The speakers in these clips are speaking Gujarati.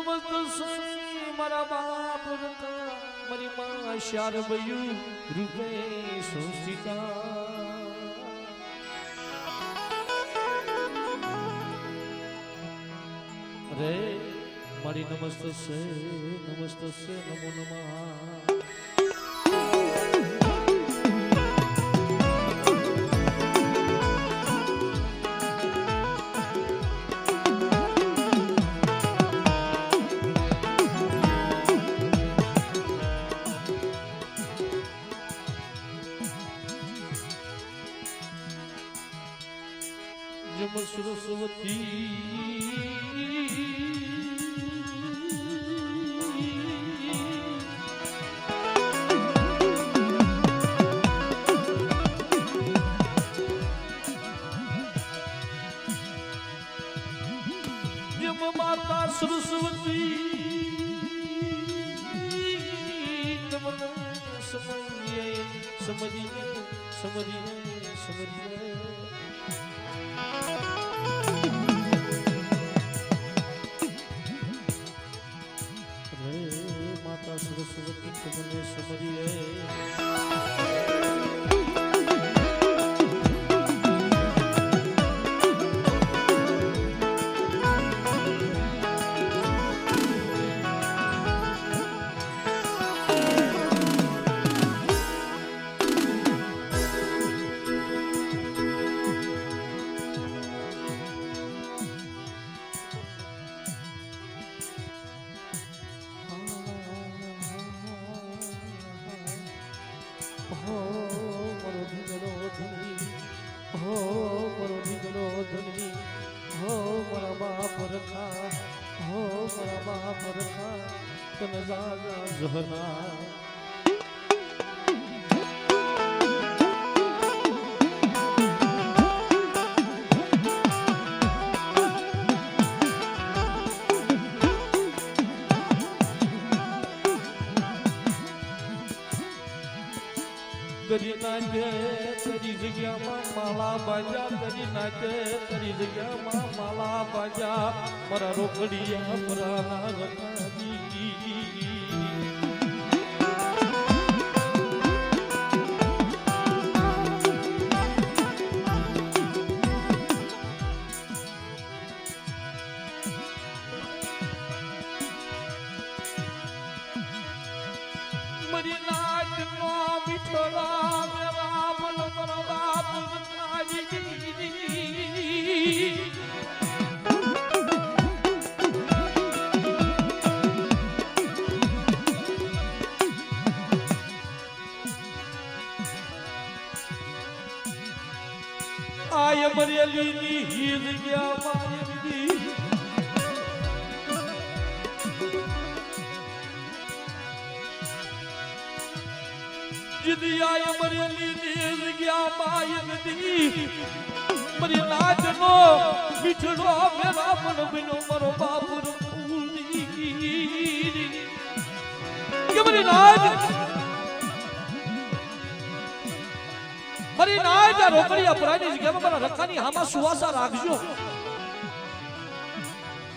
નમસ્તે મારા બાપ મારી માં શારબયુ રૂપે સુસ્થિતા રે મારી નમસ્તે નમો નમઃ સરસ્વતી જમ માતા સરસ્વતી તમને સમજીએ માતા સરસ્વતી તમને સમજીએ કરી નાખે તારી જગ્યામાં માલા બાજા કરી નાખે તારી જગ્યામાં માલા બાજા મારા રોકડિયા પરાના રખાજી મરી નાચ નો વિઠોરા મેરા મન પર બાપ કાજી આય મરેલી ની હીર ગયા મારી जिदी आय मरेली नीज गया माय नदी मरी नाच नो बिछड़ो मेरा मन बिनो मरो बापुर फूली के मरी नाच रोकड़ी अपराधी जगह में मरा रखानी हामा सुवासा राखजो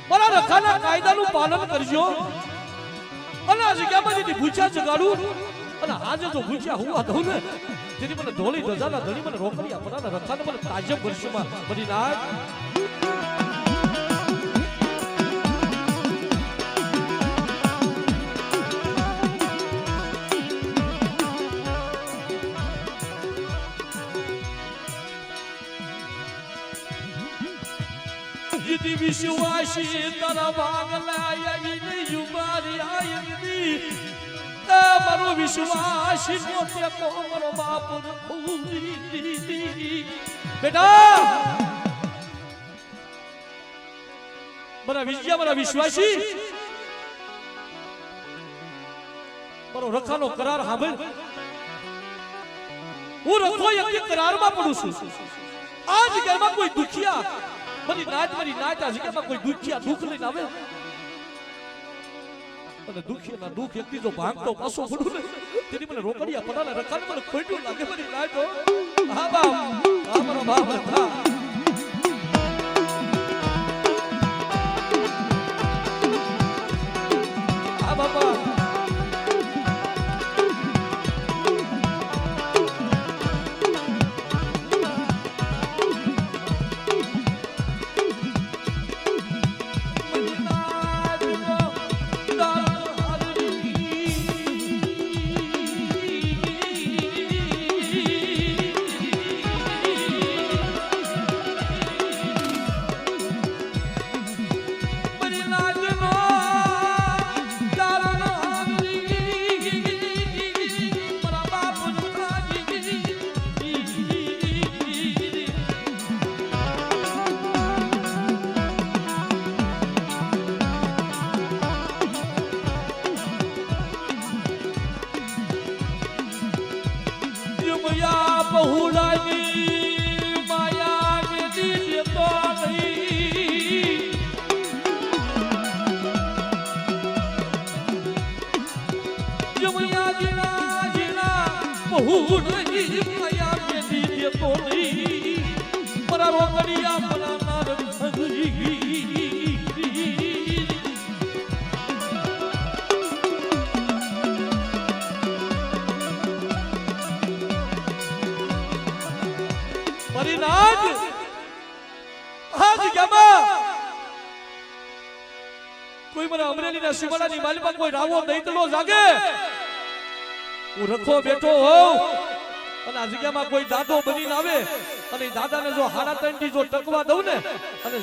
मरा रखाना कायदाનું પાલન કરજો અને આ જગ્યામાં જે ભૂચા જગાડું અને આજે જો ભૂચ્યા હુવા દઉં ને જેની મને ધોળી ધજાના ધણી મને રોકડી આપવાના રખાને મને તાજબ વર્ષમાં બની નાખ જીતી વિશ્વાસી તારા ભાગલા આવીને યુવારી આયની મારો વિશ્વાસ મોતે કોમરો બાપ બેટા મારા વિશ્વાસી મારો રખાનો કરાર સાંભળ હું રખો એક કરારમાં પડું છું આ જગ્યામાં કોઈ દુખિયા મારી નાચ આ જગ્યામાં કોઈ દુખિયા દુઃખ લઈને આવે અને દુખિયાના દુઃખ એક બીજો ભાગતો પાછો પડું ને તેની મને રોકડિયા પડાને રખાને મને ખોટું લાગે મારી નાચો હા બાપ હા મારો બાપ હતા બહુ નહીં માયા મેલી દેતો નહીં મારા રોકડિયા પરાના રખડી પરિનાજ આ જગ્યામાં કોઈ મને અમરેલીના શિવાળાની માલિકા કોઈ રાવો દૈતલો જાગે હું રખો બેઠો હોઉં અને આ જગ્યામાં કોઈ દાદો બનીને આવે અને દાદાને જો હાડા ત્રણથી જો ટકવા દઉં ને અને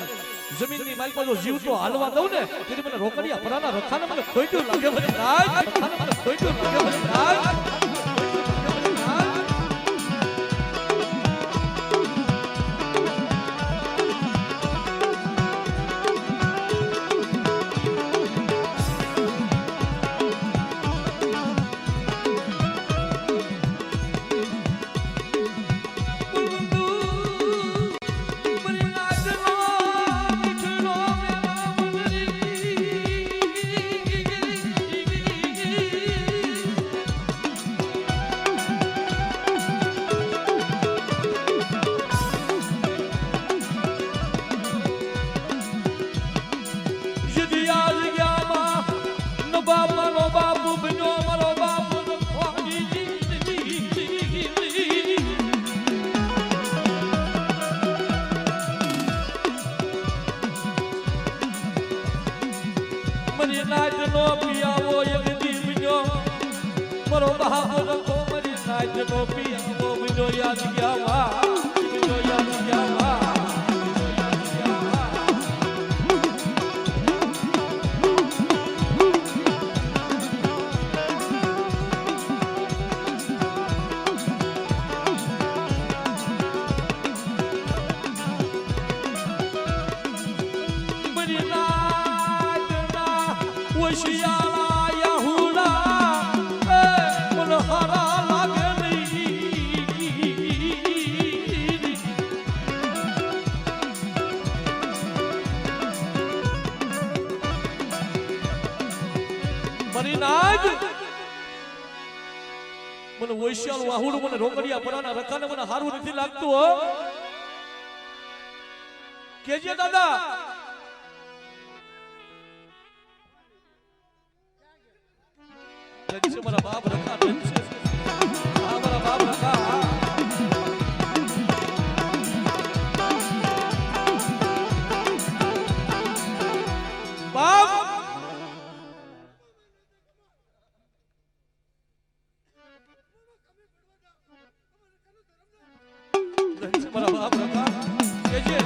જમીનની માલિકા જો જીવતો હાલવા દઉં ને તેથી મને રોકડિયા પરાના રખાને મને ખોઈટ્યું લાગે મને રાજ રખાને મને ખોઈટ્યું લાગે મને રાજ મારો બાપ રખો મરી નાચ નો પિયાવો વિનો યાદ ગયા વા વિનો યાદ ગયા વા મરી નાચ ના ઓશિયાળા યાહુડા મને વૈશ્યાલ વાહુડું મને રોકડિયા પરાના રખાને મને હારું નથી લાગતું હો કેજે દાદા જનસે મારા બાપ રખા જનસે આ મારા બાપ રખા બાપ મારા બાપ રખા કેજે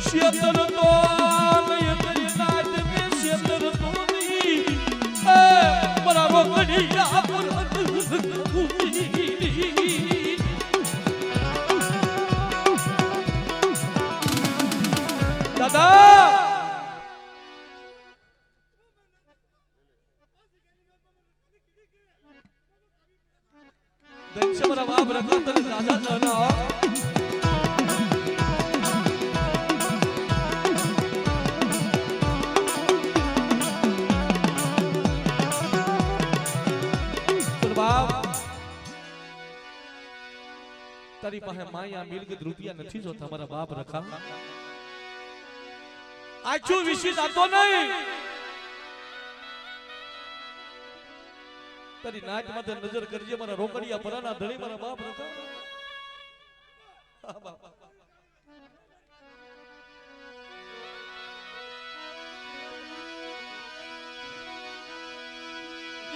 શેતર તો નય કરી નાચ મે શેતર તો ની મારા રોકડિયા પર દાદા દક્ષ મારા બાપ રખા તને દાદા જાના તારી પાસે માયા મિલકત રૂપિયા નથી જો તમારા બાપ રખા આછું વિશી જાતો નહીં તારી નાચ માથે નજર કરજે મારા રોકડિયા પરાના ધણી મારા બાપ રખા હા બાપ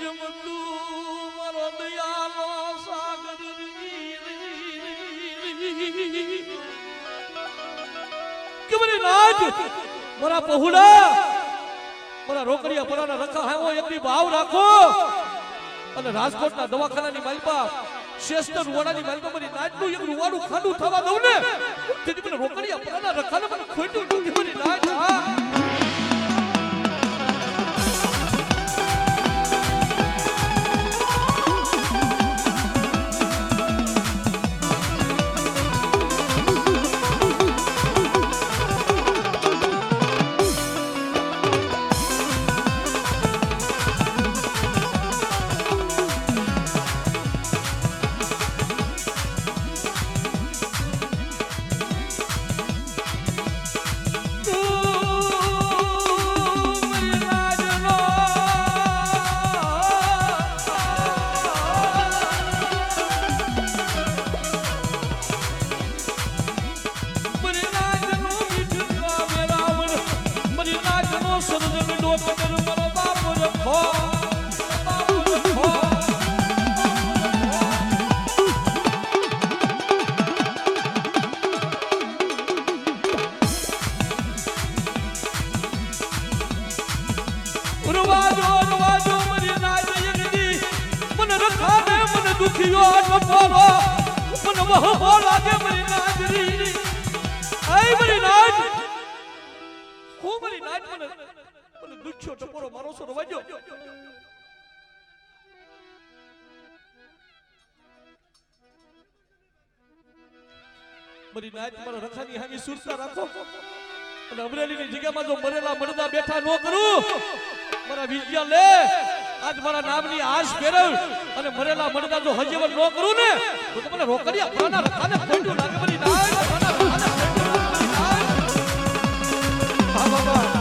યમદુ મારો દયાલો સાગર કે મને નાચ મારા પહુડા મારા રોકડિયા પરાના રખા હાવો એકની ભાવ રાખો અને રાજકોટના દવાખાનાની માલપા શ્રેષ્ઠ રૂવાડાની માલપા મારી નાચનું એક રૂવાડું ખાડું થવા દઉં ને તેથી મને રોકડિયા પરાના રખાને મને ખોટું નથી મારી નાચ ડોક્ટર મારો બાપ રખો દુખીઓ નફરો મને બહુ લાગે મારી નાજરી આઈ મારી નાજ હું મારી નાજ મને દુખ્યો ટપોરો મારો સો રવાજો મારી નાજ મારા રખાની હામી સુરતા રાખો અને અમરેલીની જગ્યામાં જો મરેલા મરદા બેઠા ન કરું મારા વિજ્ઞા લે આજ મારા નામની આશ ફેરવ અને મરેલા મરદા જો હજીવન ન કરું ને તો તમને રોકડિયા ફરાના રખાને ખોટું લાગે મારી નાય ફરાના રખાને ખોટું લાગે હા બાબા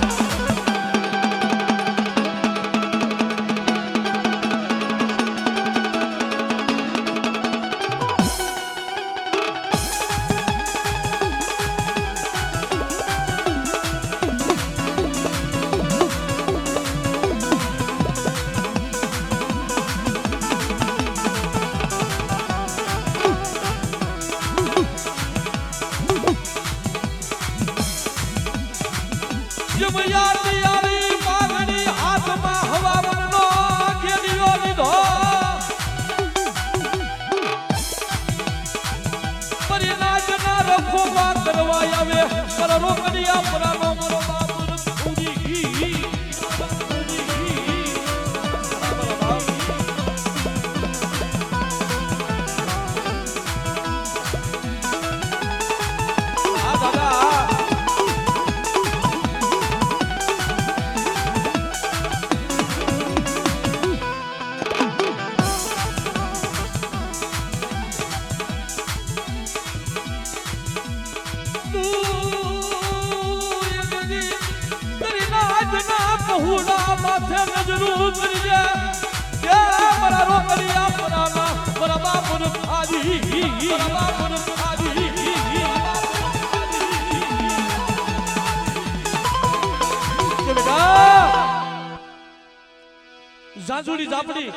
જાંજુડી જાપડી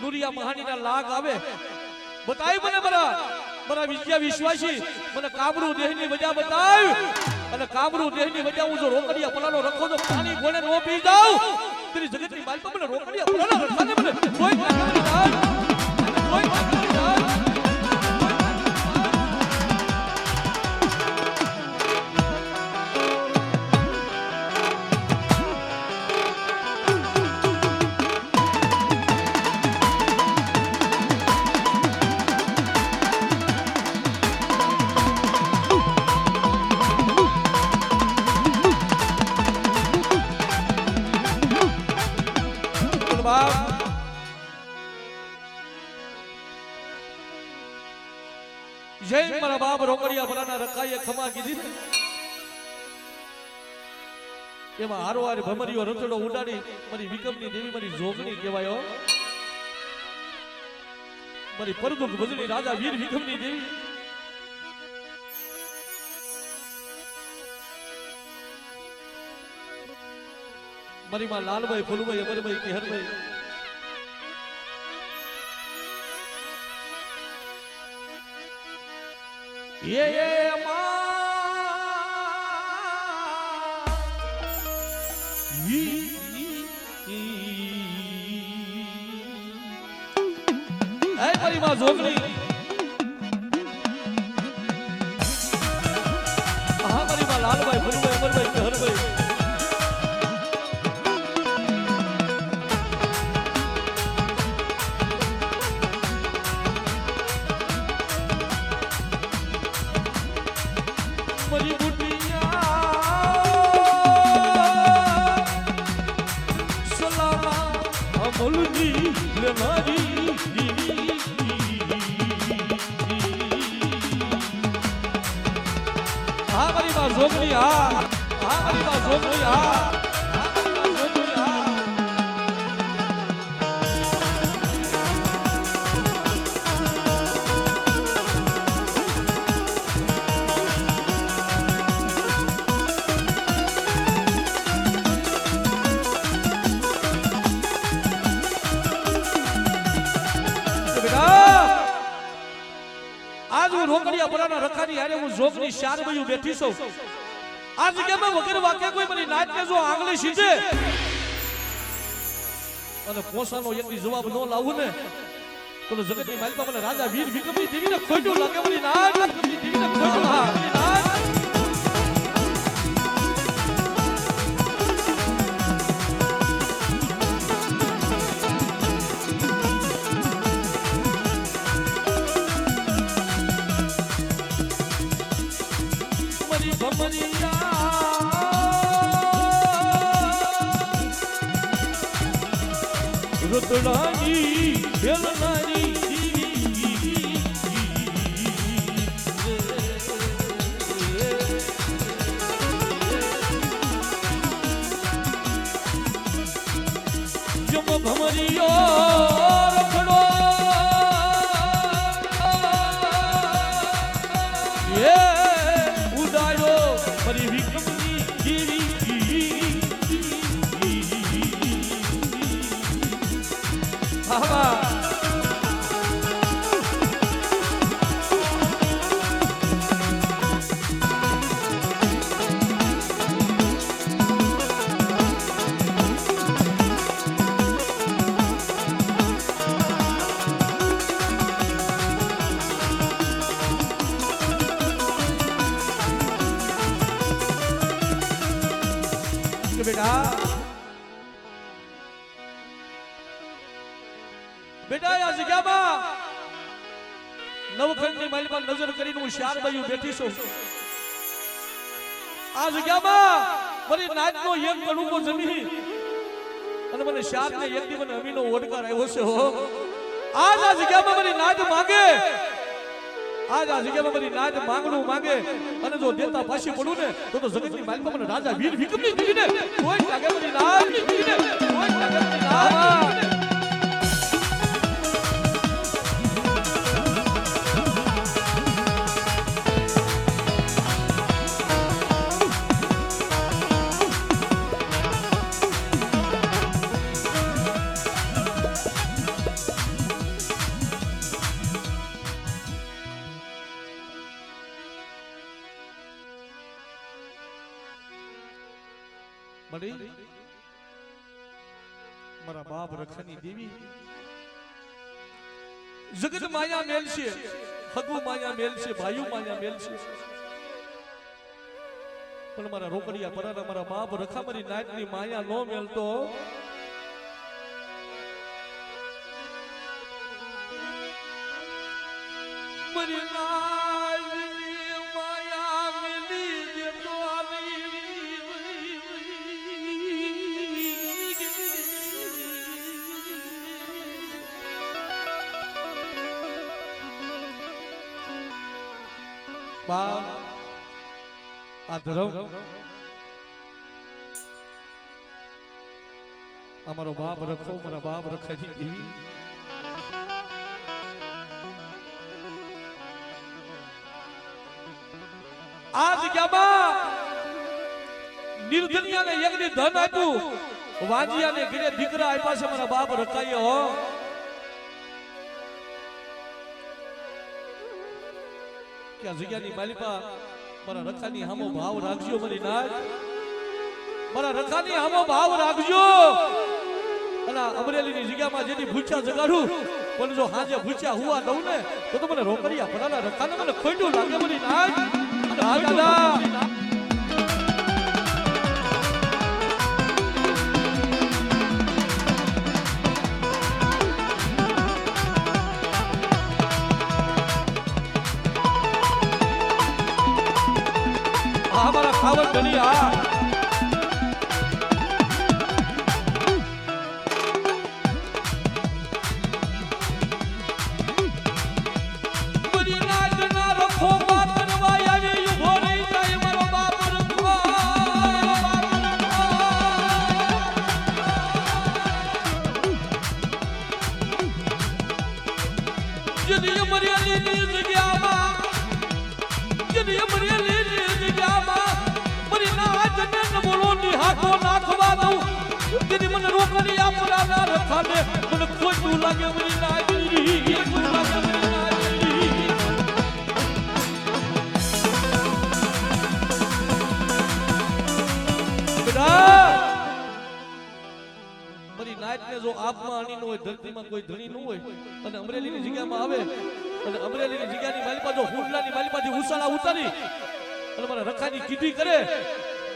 નુરિયા મહાનીના લાગ આવે બતાય મને મારા વિદ્યા વિશ્વાસી મને કાબરૂ દેહની વજા બતાવ અને કાબરૂ દેહની વજા હું જો રોકડિયા પલાનો રખો તો પાણી ગોળે નો પી જાઉં તેરી જગતની માલપા મને રોકડિયા પલાનો રખાને મને કોઈ જય મારા બાપ રોકડિયા ભરાના રકાઈએ ખમા કીધી એમાં હારો હારે ભમરીઓ રચડો ઉડાડી મારી વિકમની દેવી મારી જોગણી કહેવાયો મારી પરદુખ ભજની રાજા વીર વિકમની દેવી મારી માં લાલભાઈ ફૂલભાઈ અમરભાઈ કેહરભાઈ મારી માં જોગણી હા મારી માં લાલભાઈ ફૂલભાઈ અમરભાઈ કેહરભાઈ જોગણી હા મારી માં જોગણી હા પરાના રખાની હારે હું જોગની શાર બયું બેઠી છું આ જગ્યામાં વગર વાકે કોઈ મારી નાચને જો આંગળી સીધે અને પોસાનો એકની જવાબ ન લાવું ને તો જગતની માલિકા મને રાજા વીર વિક્રમની દેવીને ખોટું લાગે મારી નાચ દેવીને ખોટું લાગે रुतलानी बेलनानी जब भमरियो रखड़ो ये उदायो मरी विक्रमनी देवी बेटा आ जग्याમાં નવખંડની માલિકા નજર કરીને હું શાર બાયું બેઠી છું આ જગ્યામાં મારી નાચનો એક કડુકો જમી અને મને શારને એક દી મને અમીનો ઓડકાર આવ્યો છે હો આજ આ જગ્યામાં મારી નાચ માંગે આજ આ જગ્યામાં મારી નાચ માંગણું માંગે અને જો દેતા પાછી પડું ને તો જગતની માલિકા મને રાજા વીર વિક્રમની દેવીને કોઈ લાગે મારી નાચની દેવીને કોઈ લાગે મારી નાચ મારા બાપ રખાની દેવી જગત માયા મેલ છે હગુ માયા મેલ છે ભાઈઓ માયા મેલ છે પણ મારા રોકડિયા પરાના મારા બાપ રખા મારી નાચની માયા નો મેલતો મારી નાચની માયા મેલી દેતો બાપ આ ધર્મ અમારો બાપ રખો મારા બાપ રખાજી દેવી આ જગ્યામાં નિર્ધનિયાને યજ્ઞ ધન આપ્યું વાંજિયાને ઘરે દીકરા આપ્યા છે મારા બાપ રખાઈએ હો કે આ જગ્યાની માલિકા મારા રખાની હામો ભાવ રાખજો મારી નાચ મારા રખાની હામો ભાવ રાખજો અને અમરેલીની જગ્યામાં જેની ભૂખ્યા જગાડું પણ જો હાજે ભૂખ્યા હુવા દઉં ને તો મને રોકડિયા પડાના રખાને મને ખોટું લાગે મારી નાચ હા દાદા हमारा खावर गलिया મને રોકડી આપના રખાને મને ખોટું લાગે મારી નાચી ખોટું લાગે મારી નાચી મારી નાયકને જો આપમાં અણી ન હોય, ધરતીમાં કોઈ ધણી ન હોય અને અમરેલીની જગ્યામાં આવે અને અમરેલીની જગ્યાની માલિપા જો હુંડલાની માલિપાથી ઉસાળા ઉતારી અને મને રખાની કીધી કરે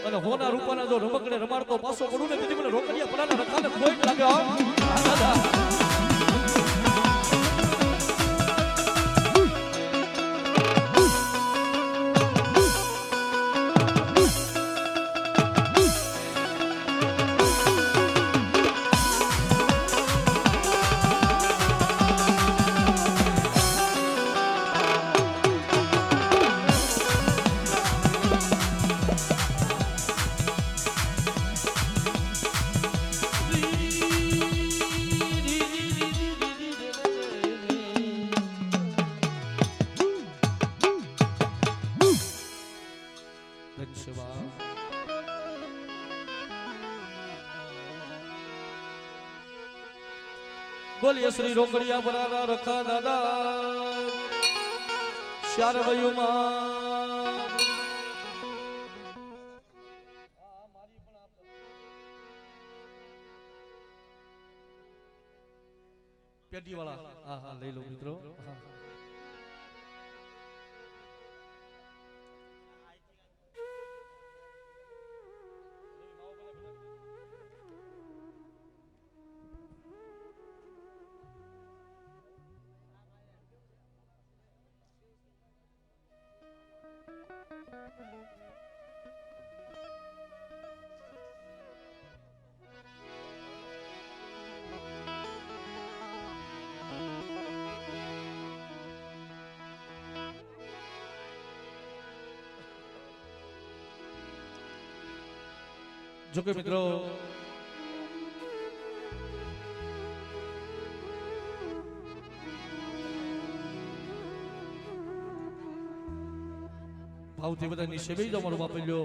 અને હોના રૂપાના જો રમકડે રમાડતો પાસો પડું ને તેથી મને રોકડિયા પડાના રખાને કોઈ લાગે દાદા બોલીએ શ્રી રોકડિયા બરારા રખા દાદા શાર વયુમાં પેટી વાળા હા હા લઈ લો મિત્રો જો કે મિત્રો ભાવથી બધા નીચે બેસી જાઓ મારો બાપ લ્યો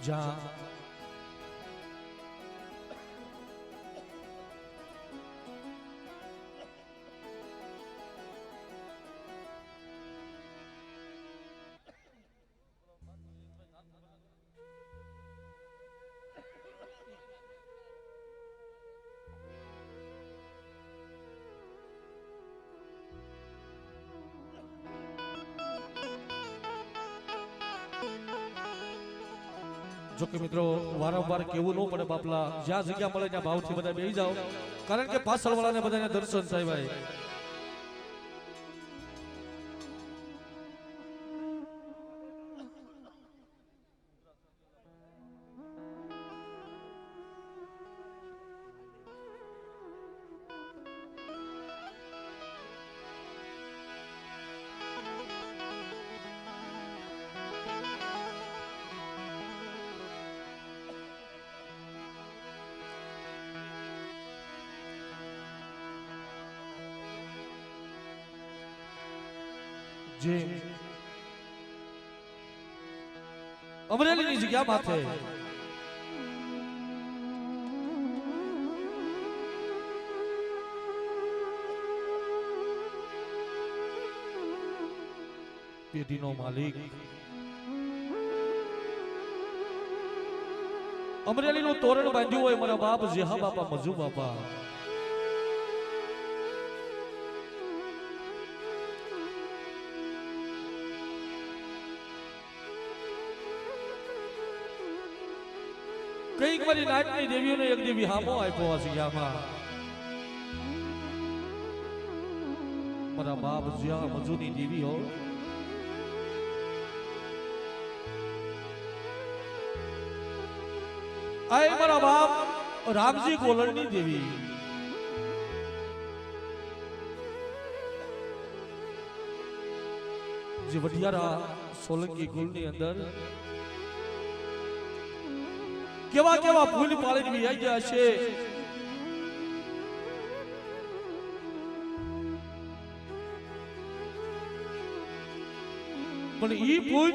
જા જો કે મિત્રો વારંવાર કેવું ન પડે બાપલા જ્યાં જગ્યા મળે ત્યાં ભાવથી બધા બેસી જાઓ કારણ કે પાછળ વાળાને બધાને દર્શન થાય ભાઈ અમરેલીની જગ્યા માથે પેઢીનો માલિક અમરેલીનું તોરણ બાંધ્યું હોય મારા બાપ જેહા બાપા મજુ બાપા કઈક મારી નાટની દેવીઓને એક દેવી હામો આપ્યો આ જગ્યામાં મારા બાપ જ્યાં મજૂની દેવી હો આય મારા બાપ રામજી ગોલણની દેવી જે વઢિયારા સોલંકી કુલની અંદર કેવા કેવા ફૂલ પાળીને આવી ગયા છે પણ ઈ ફૂલ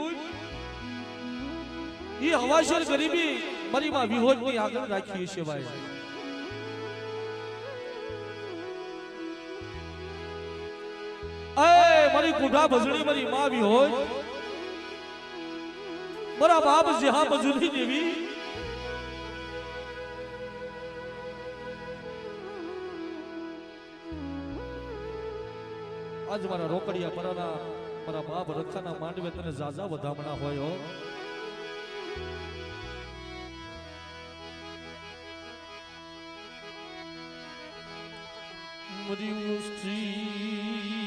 ઈ હવાશર ગરીબી મારી માં વિહોજની આગળ રાખી છે ભાઈ એ મારી કુઢા ભજણી મારી માં વિહોજ મારા બાપ જેહા મજૂરી દેવી આજ મારા રોકડિયા પરાના મારા બાપ રખાના માંડવે તને જાજા વધામણા હોય હો મરિયું શ્રી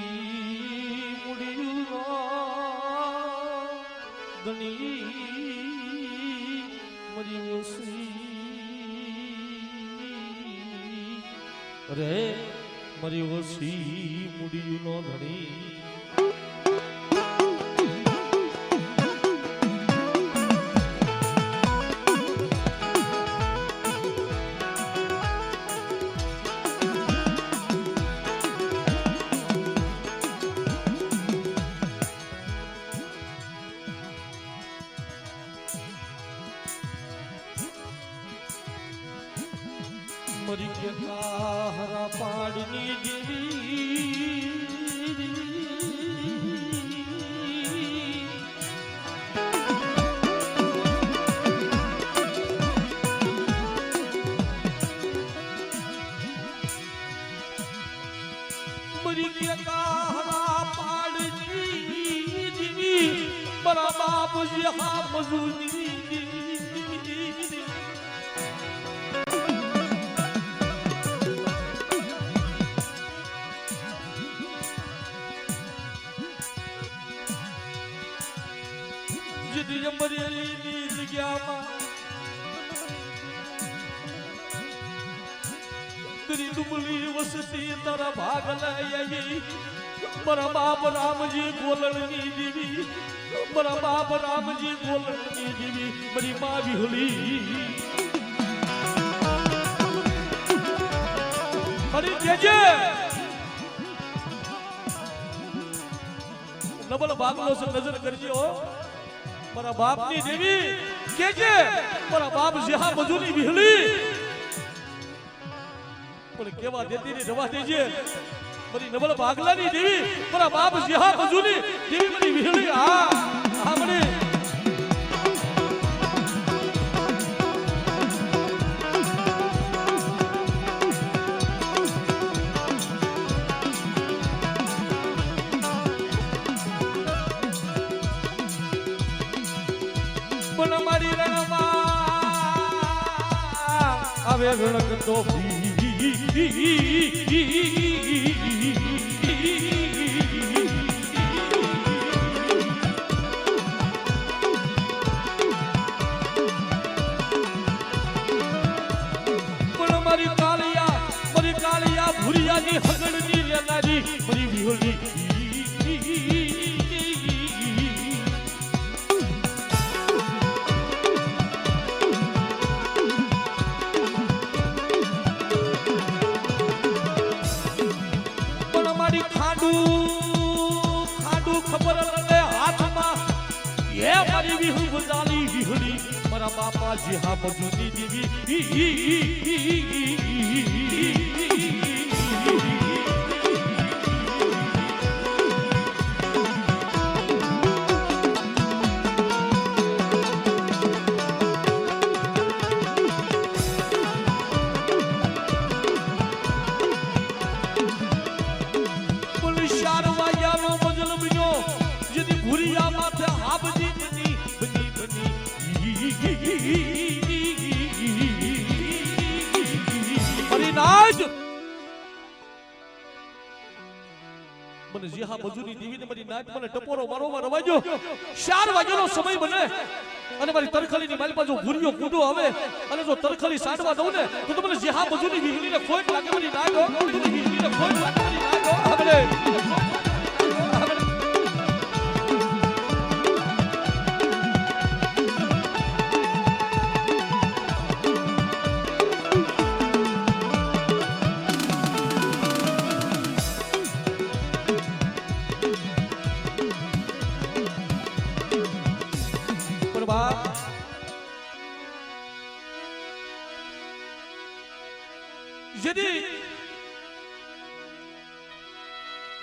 મુડિયું ધણી મરિયું શ્રી રે મરિયું શ્રી મુડિયું નો ધણી મરી ગયા હરા પાડની દેવી મરી ગયા હરા પાડની દેવી મારા બાપ જે હા મજૂરી અમરેલીની જગ્યામાં તેરી ડુબલી વસતી તારા ભાગ લઈ આવી મારા બાપ રામજી ગોલણની દેવી મારા બાપ રામજી ગોલણની દેવી મારી મા વિહલી મારી જેજે નબળ ભાગલો છે નજર કરજો મારા બાપની દેવી કેજે મારા બાપ જેહા મજૂરી વિહલી પણ કેવા દેતી ની રવા દેજે મારી નબળ ભાગલાની દેવી મારા બાપ જેહા મજૂરી દેવી મારી વિહલી હા મને મારી રણમાં આવે રણકતો પણ મારી કાળિયા ભૂરિયાની હગડની લેનારી મારી વિહોલી ખાડું ખબર લગે હાથમાં એ મારી વિહુ બજાલી વિહળી મારા બાપા જે હા મજૂરી દેવી મને જે હા મજૂરી દેવીને મારી નાચ મને ટપોરો મારોમાં રવાજો 4 વાગ્યાનો સમય બને અને મારી તરખલીની મારી પાસે ભૂરિયો કૂદો આવે અને જો તરખલી સાડવા દઉં ને તો મને જે હા મજૂરી વીજળીને ખોટ લાગે મારી નાચ વીજળીને ખોટ લાગે મારી નાચ આપણે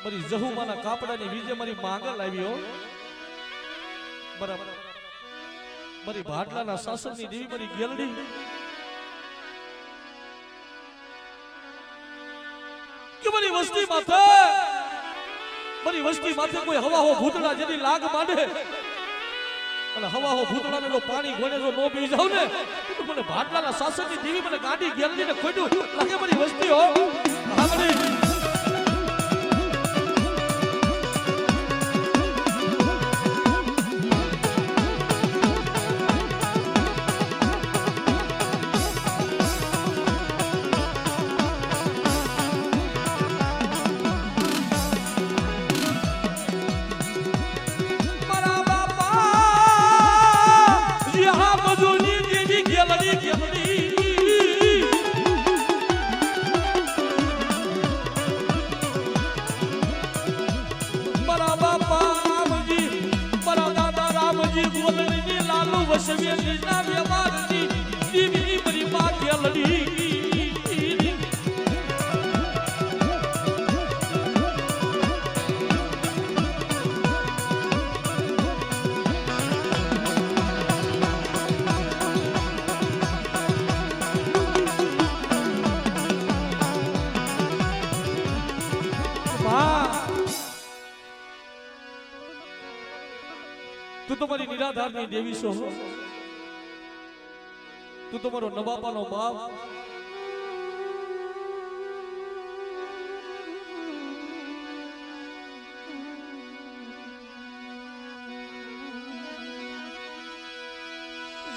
મારી જહુમાના કાપડાની વિજે મારી માંગલ આવ્યો બરાબર મારી ભાટલાના સાસરની દેવી મારી ગેલડી કે મારી વસ્તી માથે કોઈ હવા હો ભૂતળા જેની લાગ માંડે અને હવા હો ભૂતળાને જો પાણી ગોળે જો નો પી જાવ ને તો મને ભાટલાના સાસરની દેવી મને ગાડી ગેલડીને ખોડ્યું લાગે મારી વસ્તી હો સાંભળી તું તો મારી નિરાધારની દેવી છો તું તો મારો નવાપાનો બાપ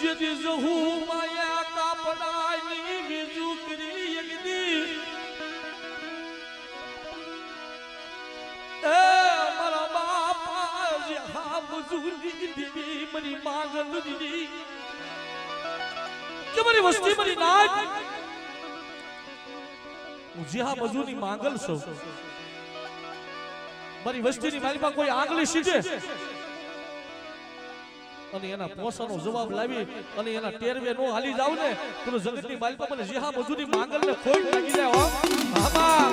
જેથી જહુ માયા કાપડાની વિજુકરી યગદી એ મારા બાપા જે હા મજૂરી દેવી મારી માંગલ દીદી કે મારી વસ્તી મારી નાચ હું જે હા મજૂરી માંગલ છું મારી વસ્તીની માલિકા કોઈ આગલી સીધે અને એના પોસાનો જવાબ લાવી અને એના ટેરવે નો હાલી જાવ ને તો જગતની માલિકા મને જે હા મજૂરી માંગલ ને ખોટ લાગી જાય હો આમાં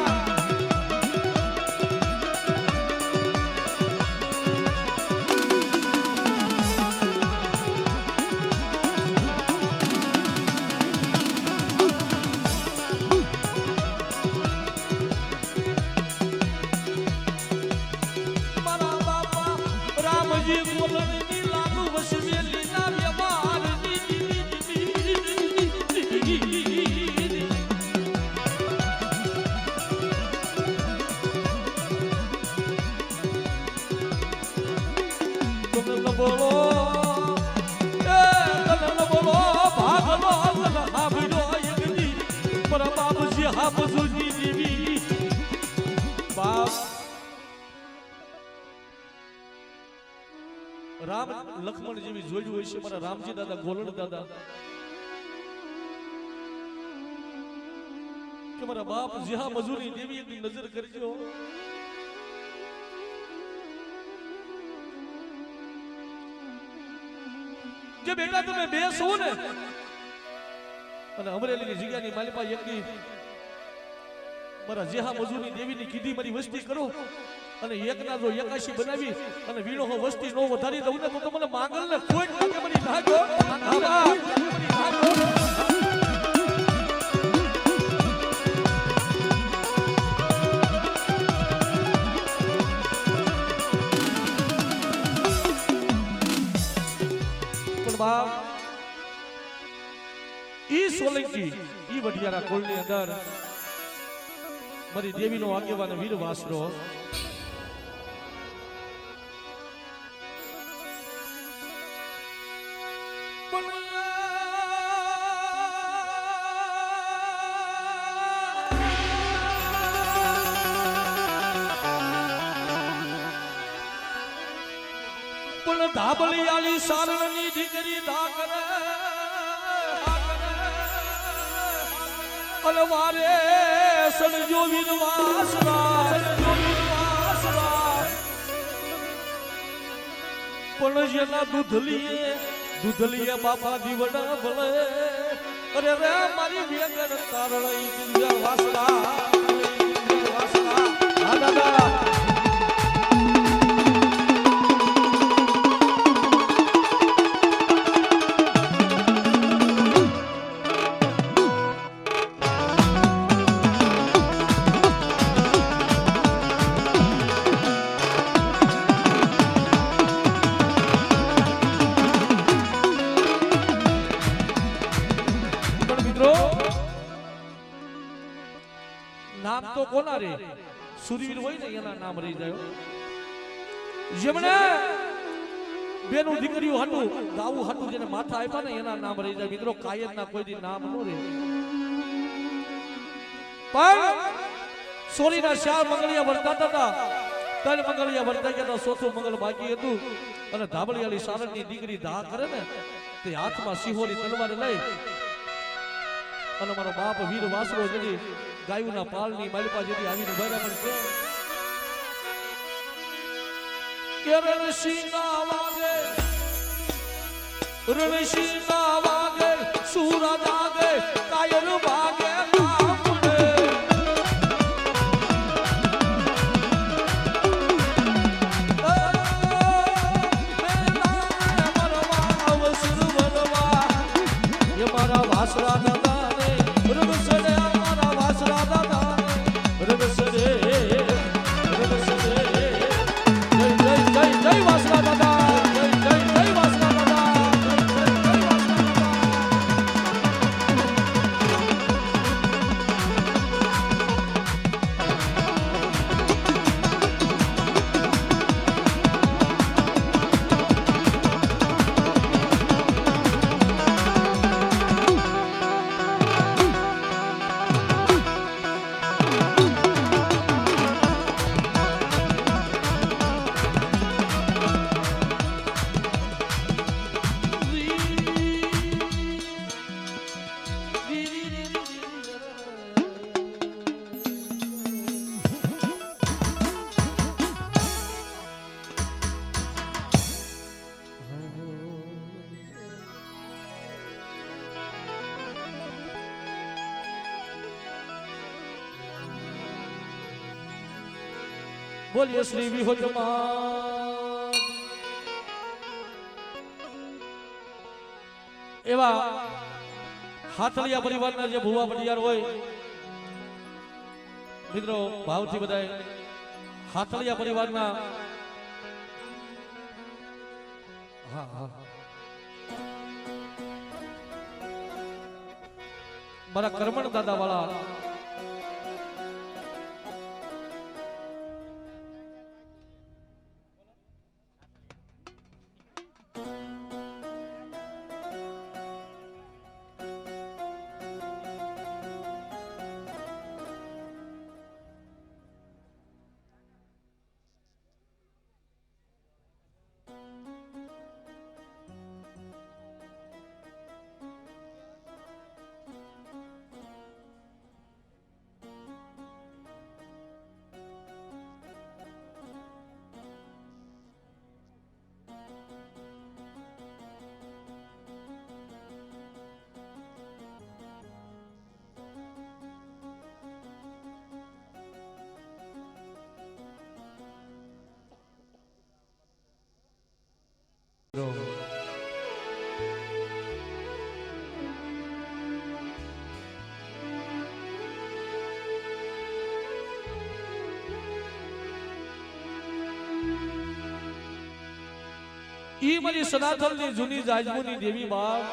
રામ લક્ષ્મણ જેવી જોડ્યું હોય છે મારા રામજી દાદા ગોલણ દાદા કે મારા બાપ જ્યાં મજૂરી દેવી એની નજર કરજો જે બેટા તમે બેસો ને અને અમરેલીની જગ્યાની માલિપા એકની મારા જેહા મજૂરી દેવીની કીધી મારી વસ્તી કરો અને એકના જો 81 બનાવી અને વીણો હો વસ્તી નો વધારી દઉં ને તો મને માંગલ ને ખોટ લાગે મારી નાગો પણ બાપ ઈ સોલંકી ઈ વઢિયારા કોળની અંદર મારી દેવીનો આગેવાન વીર વાસરો ધાબલિયાળી સારણની દીકરી ધાકરે અલવારે સણજો વિનવાસરા પણ જેના દૂધલીએ બાપા દીવડા ભલે અરે રે મારી વેગન તારણી વાસરા દાદા નામ તો કોના રે સુરવીર હોય ને એના નામ રહી જાય જેમણે બેનું દીકરીઓ હતું ગાવું હતું જેને માથા આપ્યા ને એના નામ રહી જાય મિત્રો કાયમ ના કોઈ દી નામ નો રે પણ સોરીના ચાર મંગળિયા વર્તાતા હતા ત્રણ મંગળિયા વર્તાઈ ગયા હતા ચોથું મંગળ બાકી હતું અને ધાબળિયાળી સારણની દીકરી ધા કરે ને તે હાથમાં સિંહોની તલવાર લઈ અને મારો બાપ વીર વાસરો જેથી ગાયુના પાલની માલિપા જેથી આવીને બરાબર છે કે રણસિંહા વાગે રણસિંહા વાગે સુરા જાગે કાયર વાગે કામડે મારા વાસરા બોલીએ શ્રી વિહોજમાં એવા હાથલિયા પરિવારના જે ભુવા ભટિયાર હોય મિત્રો ભાવથી બધાય હાથલિયા પરિવારના મારા કરમણ દાદા વાળા ઈ મારી સનાતનની જૂની જાજમુની દેવી બાપ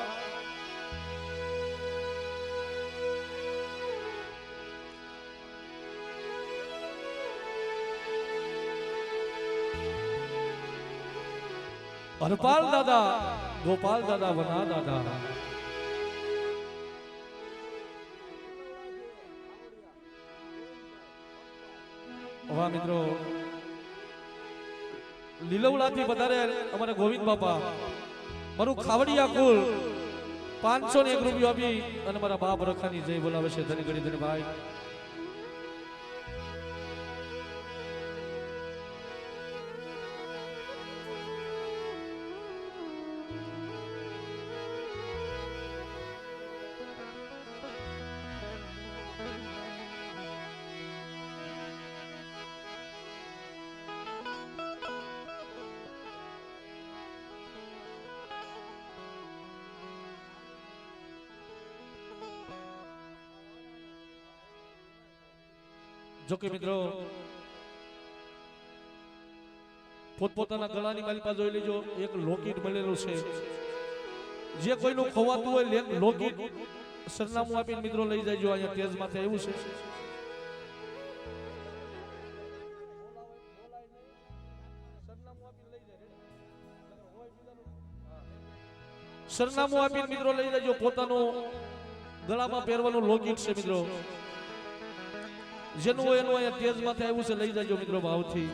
હરપાલ દાદા ગોપાલ દાદા વના દાદા વાહ મિત્રો લીલવડાથી વધારે અમારે ગોવિંદ બાપા મારું ખાવડિયા કુલ 501 રૂપિયા આપી અને મારા બાપ રખાની જય બોલાવે છે ધની ગણી ધની ભાઈ જો કે મિત્રો પોતપોતાના ગળાની માલિપા જોઈ લેજો એક લોકિટ મળેલું છે જે કોઈનું ખોવાતું હોય લોકિટ સરનામું આપીને મિત્રો લઈ જાયજો અહીંયા તેજ માથે એવું છે સરનામું આપીને મિત્રો લઈ જાયજો પોતાનું ગળામાં પહેરવાનું લોકિટ છે મિત્રો જેનું હોય એનું અહીંયા તેજ માથે આવ્યું છે લઈ જાજો મિત્રો ભાવથી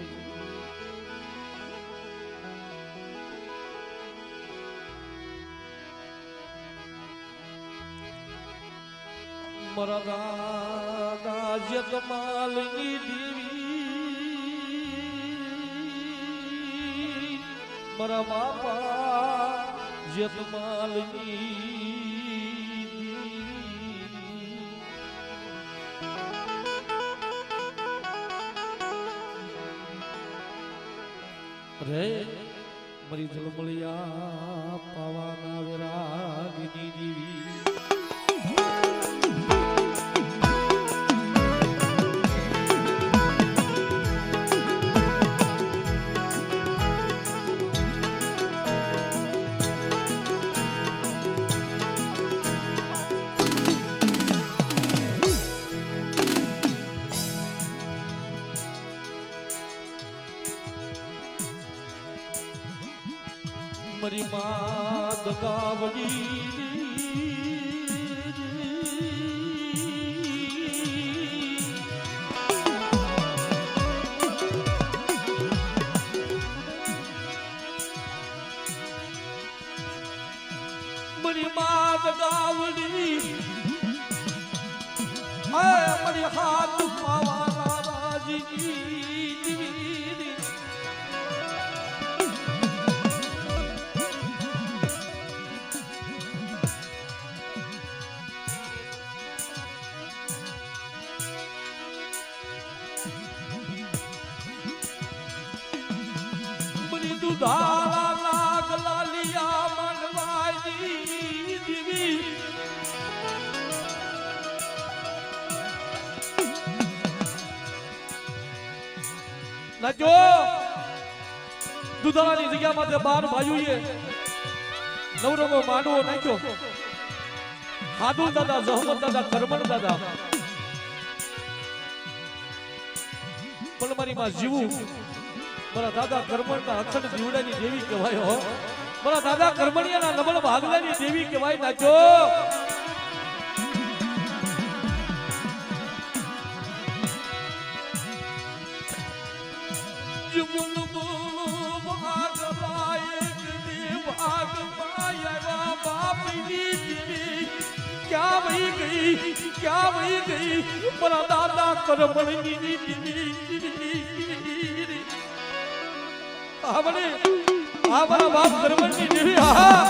મારા દાદા જતમાલની દેવી મારા બાપા જતમાલની રે મરી જલમલિયા પાવાના વિરાગની દેવી મરી માત ગાવડી મરી માત ગાવડી મરી હાથ પાવાના રાજી દુધાળા લાગ લાલિયા મનવાઈ દીવી નાજો દુધાળાની જગ્યામાં 12 ભાઈઓએ નવરંગો માંડવો નાખ્યો હાદુ દાદા જહમત દાદા કરમણ દાદા પણ મારી માં જીવું મારા દાદા કરમણના અખંડ જીવડાની દેવી કહેવાય હો મારા દાદા કરમણિયાના નબળ ભાગલાની દેવી કહેવાય નાચો જુમુન બોલો ભાગલાય ભાગ માયા બાપની દેવી ક્યાં વહી ગઈ મારા દાદા કરમણની દેવી આ મારા બાપ કરમણની દેવી હા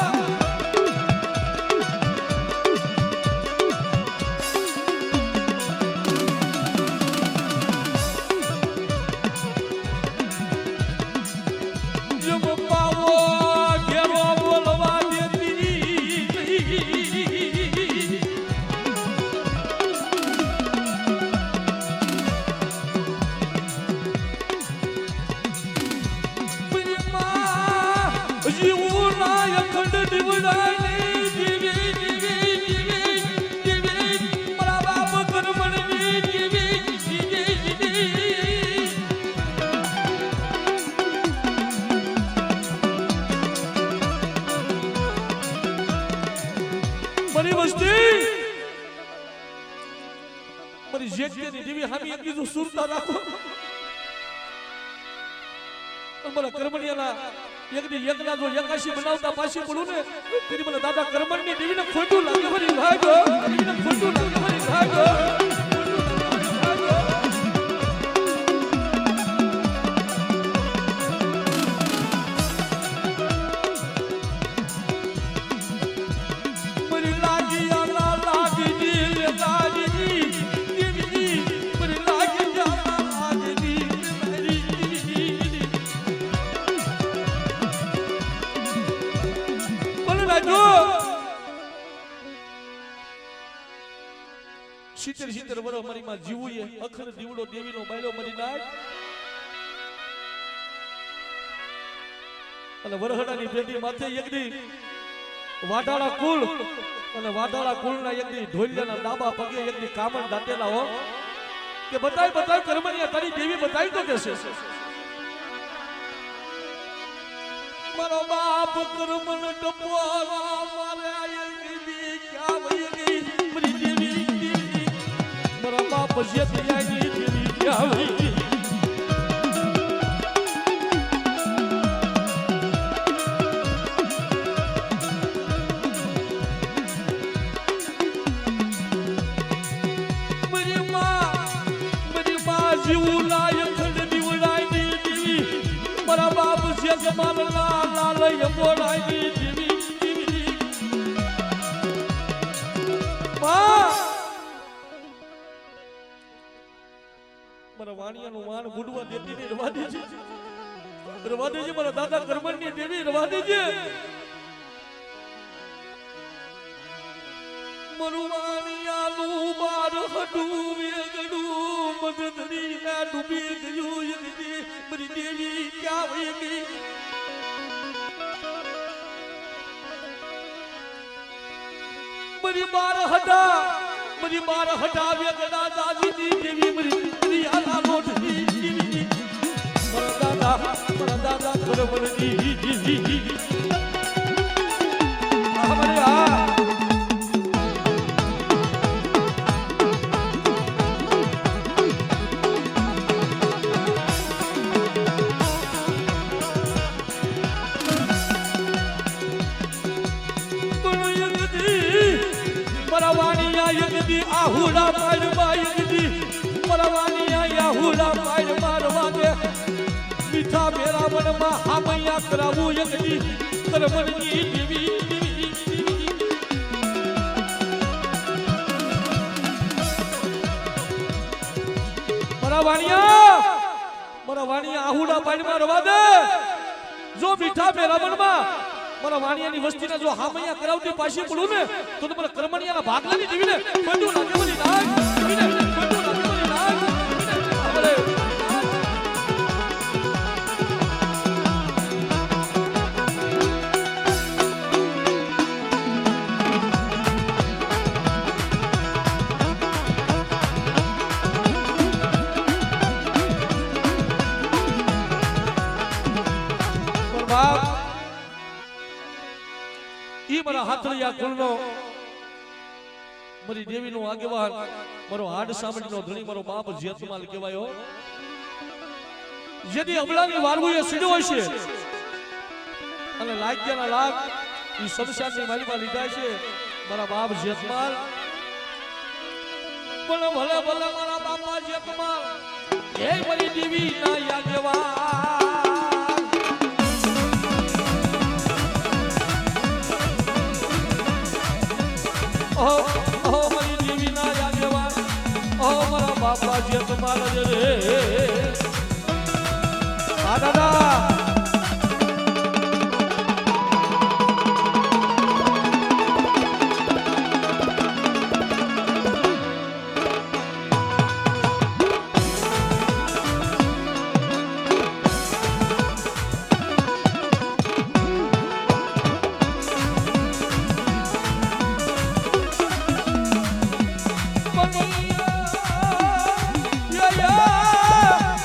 જમ પાવો ઘેરો બોલવા મારી વસ્તી મારી જેટની દેવી હામી એક બીજું સુરતા રાખો મારા કર્મણિયાના એકદી એકલા જો એકાશી બનાવતા પાછી બોલું ને તેથી મને દાદા કર્મણની દેવીને ખોટું લાગે ફરી ભાગો દેવીને ખોટું લાગે ફરી ભાગો શીતર વરો મારી માં જીવું અખર દીવડો દેવીનો બાયલો મરી નાય અને વરહડાની પેટી માથે એકદી વાડાળા કુલ અને વાડાળા કુલના એકદી ઢોલિયાના ડાબા પગે એકદી કામણ દાટેલા હો કે બતાય કર્મણિયા તારી દેવી બતાઈ તો કેસે મારો બાપ કર્મણ ટપોરા મારે આયલી ક્યાં વઈ ગઈ મારી દેવી મારા બાપ જેતિયાની દેવી ક્યાં વઈ ગઈ વાણિયાનું વાણ ગુડવા દેતી ને રવા દેજે મારા દાદા કર્મણની દેવી રવા દેજે મરુવાણિયાનું બાર હડું વેગડું મદદની ના ડૂબી ગયું યગદી મારી દેવી ક્યાં વઈ ગઈ મારી બાર હટા વેગડા દાદીની દેવી મારી આલા લોટની દેવી મારા દાદા કર્મણની દેવી અમારે આ આહુડા પાડ બાયગદી પરવાનિયા આહુડા પાડ મારવા દે મીઠા મેરા મનમાં હામૈયા કરાવું યગદી કર્મણની દેવી પરવાનિયા આહુડા પાડ મારવા દે જો મીઠા મેરા મનમાં મારા વાણિયાની વસ્તીને જો હામૈયા કરાવતી પાછી પડું ને તો મારા કર્મણિયાના ભાગલાની દેવીને ખોટું લાગે મને નાગ દેવીને ખોટું લાગે મને નાગ અરે મારા હાથળિયા કુળનો મારી દેવીનો આગેવાન મારો હાડ સામડીનો ધણી મારો બાપ જેતમાલ કહેવાયો જેથી અબલાની વારવું એ સીડ્યો હોય છે અને લાગ્યાના લાગ એ શમશાનની માલિકા લીધા છે મારા બાપ જેતમાલ ભલે ભલે ભલે મારા બાપા જેતમાલ હે મારી દેવી ના આગેવાન મારી દેવી ના આગેવાન મારા બાપા જેતમાલ રે આ દાદા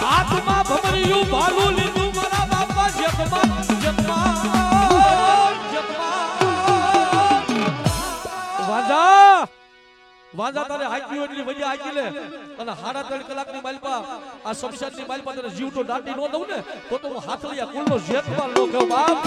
હાથમાં ભમરિયું ભાલું લીધું મારા બાપ વાંજા તારે હાકી એટલી મજા હાકી લે અને 3.5 કલાકની માલપા આ શમશાનની માલપા તને જીવ તો દાટી ન દઉં ને તો હું હાથલિયા કુલનો જેતવાર નો કહું બાપ.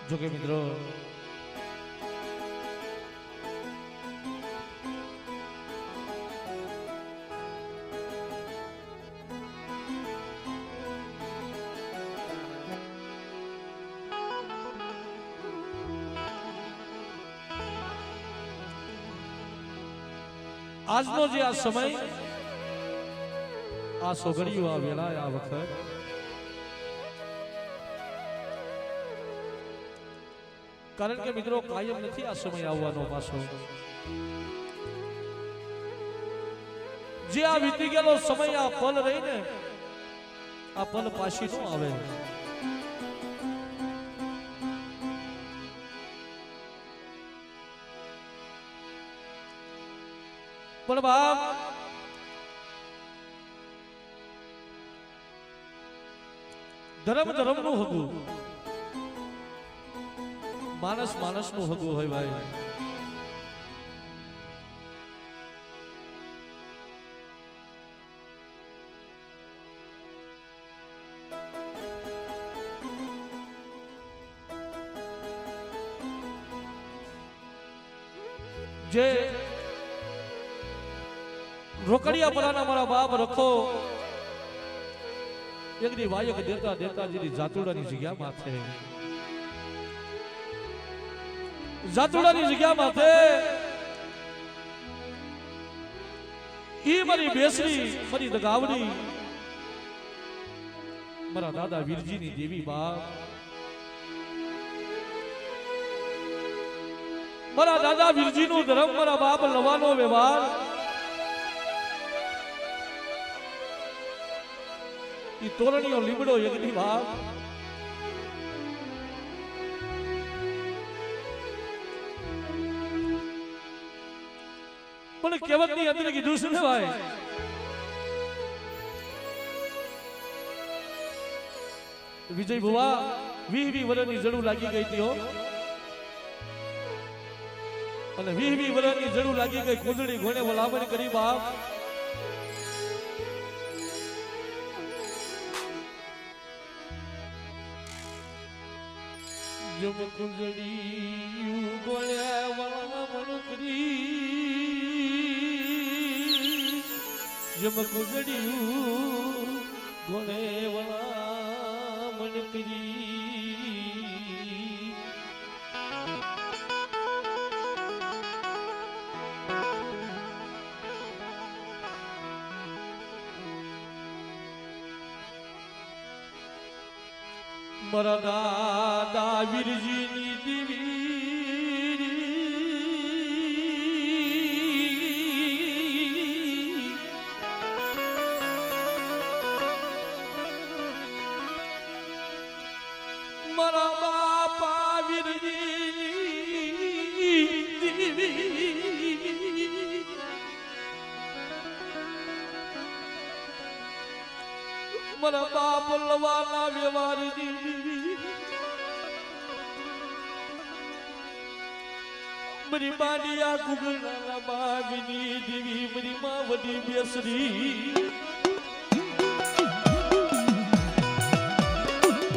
જો કે મિત્રો આજનો જે આ સમય આ સોગડીઓ આ વેળા આ વખત કારણ કે મિત્રો કાયમ નથી આ સમય આવવાનો પાછો જે આ વીતી ગયેલો સમય આ પલ રહીને આ પલ પાછી નો આવે પણ બાપ ધર્મ ધર્મ નું હતું માનસ માનસ નું હગું હોય ભાઈ જે રોકડિયા પરાના મારા બાપ રખો એક દી વાયક દેતા દેતા જેની જાતુડાની જગ્યા માથે જાતુડાની જગ્યા માથે ઈ મારી બેસરી મારી દગાવડી મારા દાદા વીરજીની દેવી બાપ મારા દાદા વીરજીનું ધર્મ મારા બાપ લવાનો વ્યવહાર ઈ તોરણીઓ લીમડો યજ્ઞની બાપ પણ કહેવત ની અંદર કીધું છે ને ભાઈ વિજય ભુવા 20 વર્ષની જડું લાગી ગઈ હતી હો અને 20 વર્ષની જડું લાગી ગઈ કુંદડી ઘોડે વલામણ કરી બાપ જમ કુંદડી ઘોડે વલામણ કરી જમ કુંદડી ઘોડે વલામણ કરી મારા દાદા વીરજીની દેવી મારા બાપા વીરજીની દેવી મારા બાપ લવાના વ્યવહાર મારી બાડિયા ગુગળના બાગની દેવી મારી માં વડી બેસરી